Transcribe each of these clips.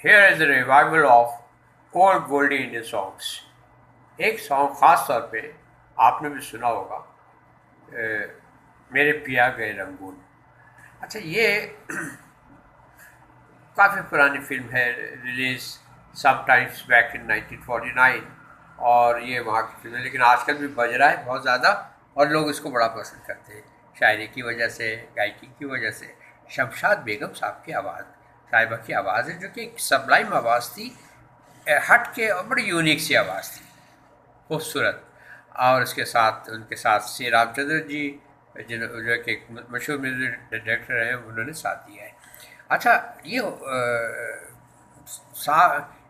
Here is the revival of old goldie Indian songs. एक song ख़ास तौर पे आपने भी सुना होगा, मेरे पिया गए रंगून। अच्छा, ये काफ़ी पुरानी फिल्म है, रिलीज समटाइम्स बैक इन 1949, और ये वहाँ की फिल्म है, लेकिन आजकल भी बज रहा है बहुत ज़्यादा और लोग इसको बड़ा पसंद करते हैं। शायरी की वजह से, गायकी की वजह से। शमशाद बेगम साहिबा की आवाज़ है, जो कि एक सबलाइम आवाज़ थी, हट के और बड़ी यूनिक सी आवाज़ थी, खूबसूरत। और उसके साथ उनके साथ सी रामचंद्र जी, जो कि एक मशहूर म्यूजिक डायरेक्टर हैं, उन्होंने साथ दिया है। अच्छा, ये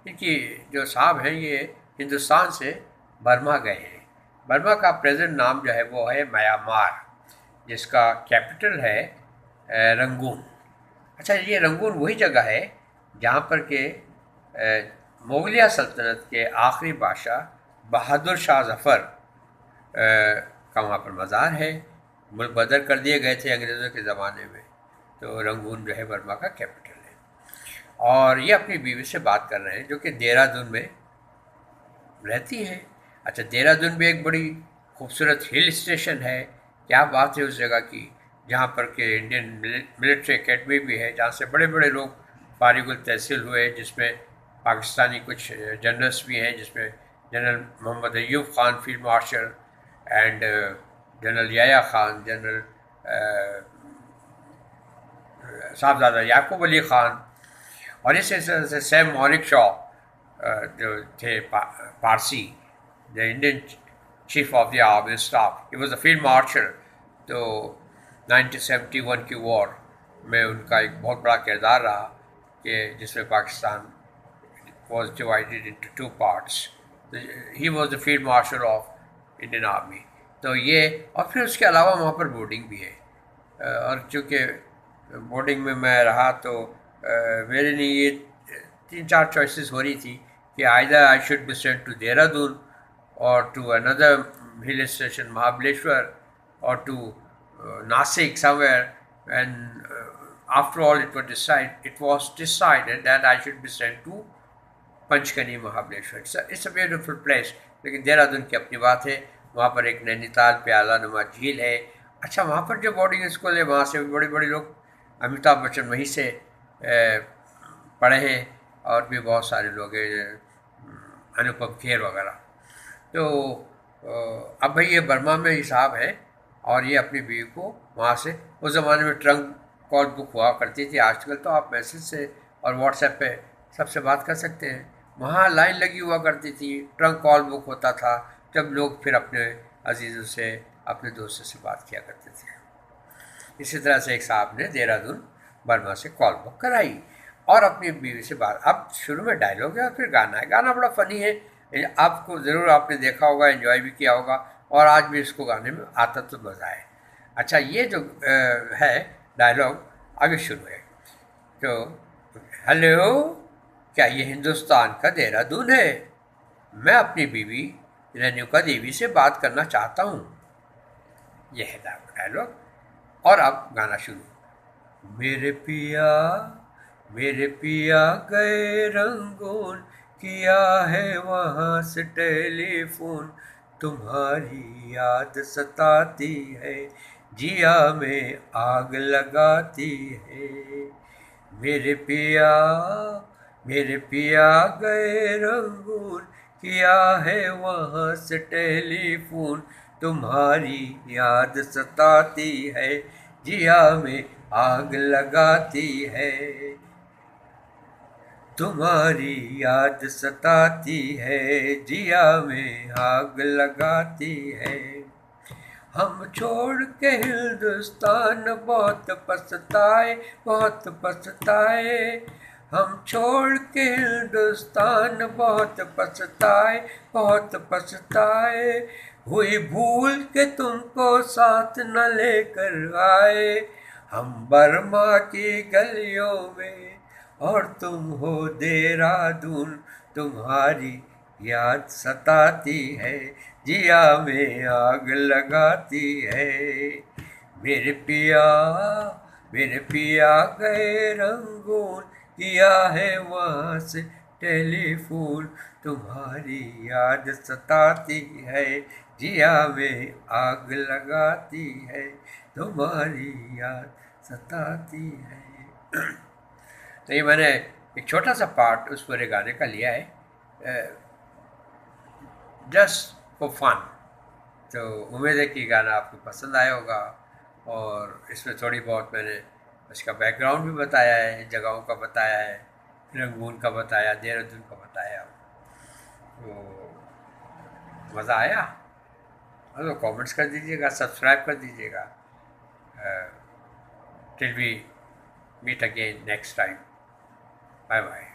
इनकी जो साहब हैं, ये हिंदुस्तान से बर्मा गए हैं। बर्मा का प्रेजेंट नाम जो है वो है म्यांमार, जिसका कैपिटल है रंगून। अच्छा, ये रंगून वही जगह है जहाँ पर के मुगलिया सल्तनत के आखिरी बादशाह बहादुर शाह जफ़र का वहाँ पर मज़ार है। मुल्क बदर कर दिए गए थे अंग्रेज़ों के ज़माने में, तो रंगून जो है बर्मा का कैपिटल है। और ये अपनी बीवी से बात कर रहे हैं, जो कि देहरादून में रहती हैं। अच्छा, देहरादून भी एक बड़ी खूबसूरत हिल स्टेशन है। क्या बात है उस जगह की, जहाँ पर के इंडियन मिलिट्री एकेडमी भी है, जहाँ से बड़े बड़े लोग फारिगुल तहसील हुए, जिसमें पाकिस्तानी कुछ जनरल्स भी हैं, जिसमें general Mohammad Ayub Khan field marshal and general Yahya Khan, general Sahabzada Yakub Ali Khan, और इस तरह से सैम मॉनिक शॉ जो थे Parsi, the Indian chief of the army staff, he was the field marshal. तो 1971 की वॉर में उनका एक बहुत बड़ा किरदार रहा, कि जिसमें Pakistan was divided into two parts. He was the field marshal of Indian Army. तो ये, और फिर उसके अलावा वहाँ पर बोर्डिंग भी है, और चूँकि बोर्डिंग में मैं रहा, तो मेरे लिए ये 3-4 चॉइसेस हो रही थी कि either I should be sent to Dehradun or to another hill station Mahabaleshwar or to Nasik somewhere, and after all it was decided that I should be sent to Panchgani Mahabaleshwar. It's a beautiful place, लेकिन देहरादून की अपनी बात है। वहाँ पर एक नैनीताल प्याला नुमा झील है। अच्छा, वहाँ पर जो बोर्डिंग स्कूल है, वहाँ से भी बड़े बड़े लोग, अमिताभ बच्चन वहीं से पढ़े हैं, और भी बहुत सारे लोग हैं, अनुपम खेर वगैरह। तो अब भाई ये बर्मा में ही साहब हैं, और ये अपनी बीवी को वहाँ से, उस ज़माने में ट्रंक कॉल बुक हुआ करती थी, आजकल तो आप मैसेज से और व्हाट्सएप पे सबसे बात कर सकते हैं। वहाँ लाइन लगी हुआ करती थी, ट्रंक कॉल बुक होता था, जब लोग फिर अपने अजीज़ों से, अपने दोस्तों से बात किया करते थे। इसी तरह से एक साहब ने देहरादून बर्मा से कॉल बुक कराई और अपनी बीवी से बात। अब शुरू में डायलॉग है और फिर गाना है। गाना बड़ा फ़नी है, आपको ज़रूर आपने देखा होगा, एंजॉय भी किया होगा, और आज भी इसको गाने में आता तो मज़ा है। अच्छा, ये जो है डायलॉग आगे शुरू है, तो हेलो, क्या ये हिंदुस्तान का देहरादून है? मैं अपनी बीवी रेणुका देवी से बात करना चाहता हूँ। यह है डायलॉग, और अब गाना शुरू। मेरे पिया गए रंगून, किया है वहाँ से टेलीफोन, तुम्हारी याद सताती है, जिया में आग लगाती है। मेरे पिया गए रंगून, किया है वहाँ से टेलीफोन, तुम्हारी याद सताती है, जिया में आग लगाती है। तुम्हारी याद सताती है, जिया में आग लगाती है। हम छोड़ के हिंदुस्तान बहुत पछताए, बहुत पछताए। हम छोड़ के हिंदुस्तान बहुत पछताए, बहुत पछताए। हुई भूल के तुमको साथ न लेकर आए, हम बर्मा की गलियों में और तुम हो देहरादून, तुम्हारी याद सताती है, जिया में आग लगाती है। मेरे पिया मेरे पिया गए रंगून, किया है वहाँ से टेलीफोन, तुम्हारी याद सताती है, जिया में आग लगाती है, तुम्हारी याद सताती है। तो ये मैंने एक छोटा सा पार्ट उस पूरे गाने का लिया है, जस्ट फॉर फन। तो उम्मीद है कि गाना आपको पसंद आया होगा, और इसमें थोड़ी बहुत मैंने उसका बैकग्राउंड भी बताया है, जगहों का बताया है, रंगून का बताया, देहरादून का बताया। तो मज़ा आया? तो कमेंट्स कर दीजिएगा, सब्सक्राइब कर दीजिएगा। Till we meet again next time. Bye bye.